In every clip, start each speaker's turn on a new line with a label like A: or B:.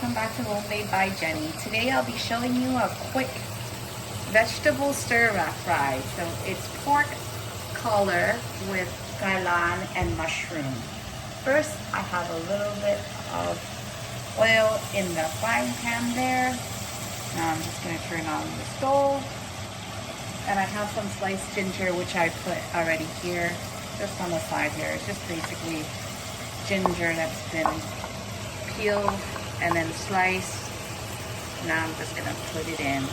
A: welcome back to Homemade by Jenny. Today I'll be showing you a quick vegetable stir-fry. So it's pork collar with Gai Lan and mushroom. First, I have a little bit of oil in the frying pan there. Now I'm just going to turn on the stove. And I have some sliced ginger, which I put already here, just on the side here. It's just basically ginger that's been peeled and then sliced. Now I'm just gonna put it in to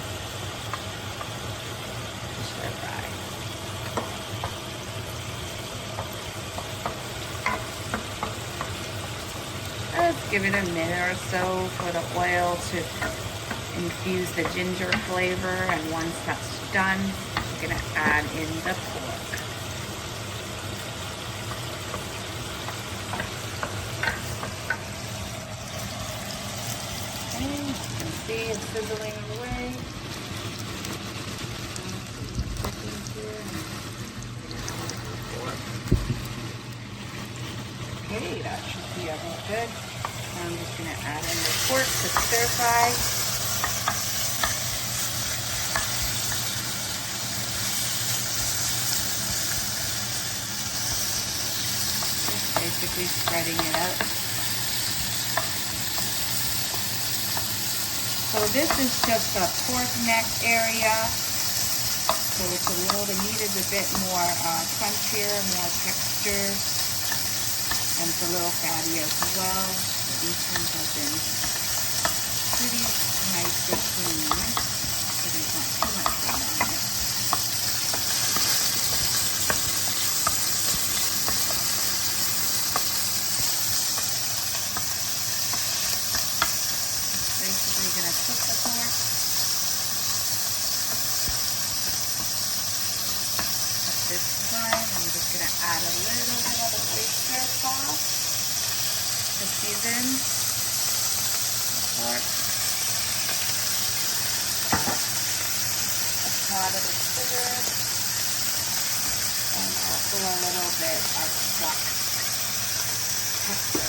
A: stir fry. Let's give it a minute or so for the oil to infuse the ginger flavor, and once that's done, I'm gonna add in the pork. You can see it's sizzling away. Okay, that should be almost good. Now I'm just going to add in the pork to stir fry. Just basically spreading it out. So this is just a pork neck area. So it's a little, the meat is a bit more crunchier, more texture, and it's a little fatty as well. So these ones have been pretty nicely cleaned, so there's not too much fat on it. Basically gonna cook the pork. At this time, I'm just gonna add a little bit of the oyster sauce to season the pork. A pot of the sugar, and also a little bit of black pepper.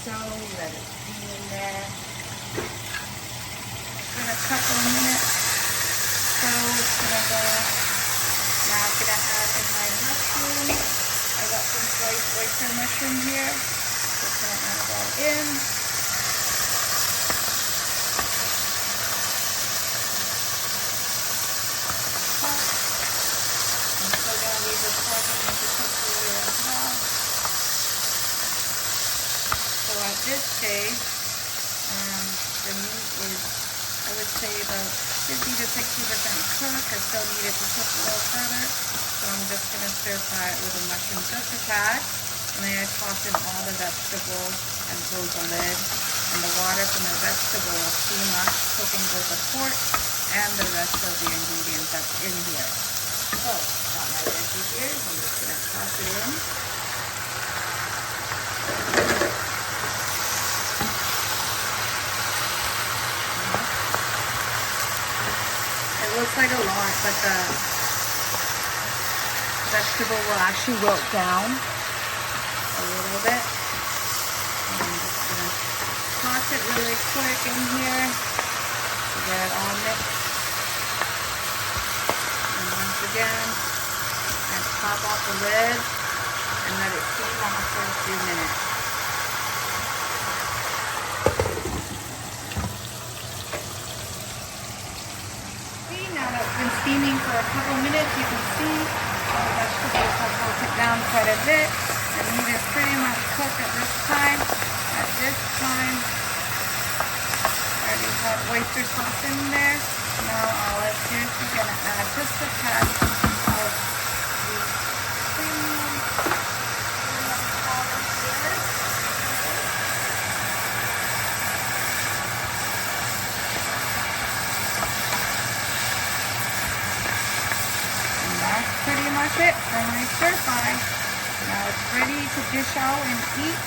A: So let it be in there. In a couple of minutes, so it's gonna go. Now I'm gonna add in my mushroom. I got some sliced oyster mushroom here. Just gonna add that in. I'm still gonna leave the pork in to cook over as well. So at this stage, the meat is, I would say, about 50 to 60% cooked. I still need it to cook a little further. So I'm just going to stir fry it with the mushroom just a tad. And then I toss in all the vegetables and close the lid. And the water from the vegetable will steam up, cooking both the pork and the rest of the ingredients that's in here. So, got my veggies here. So I'm just going to toss it in. Looks like a lot, but the vegetable will actually wilt down a little bit. And I'm just going to toss it really quick in here to get it all mixed. And once again, I pop off the lid and let it steam off for a few minutes. Been steaming for a couple minutes. You can see all the vegetables have wilted down quite a bit. The meat is pretty much cooked at this time. At this time, I already have oyster sauce in there. Now all it's just gonna add just a tad of the premium powder here. pretty much it for my stir fry. Now it's ready to dish out and eat.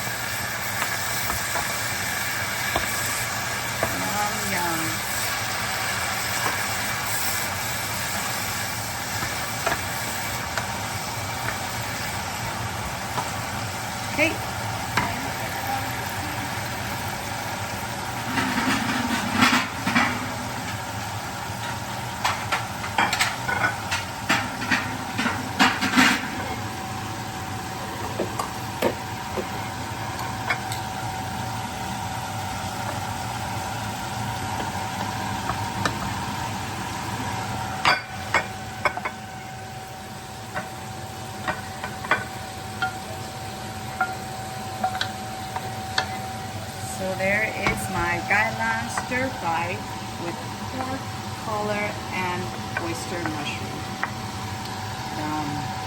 A: Yum, yum. Okay. So there is my Gai Lan stir fry with pork, collar, and oyster mushroom. Yum.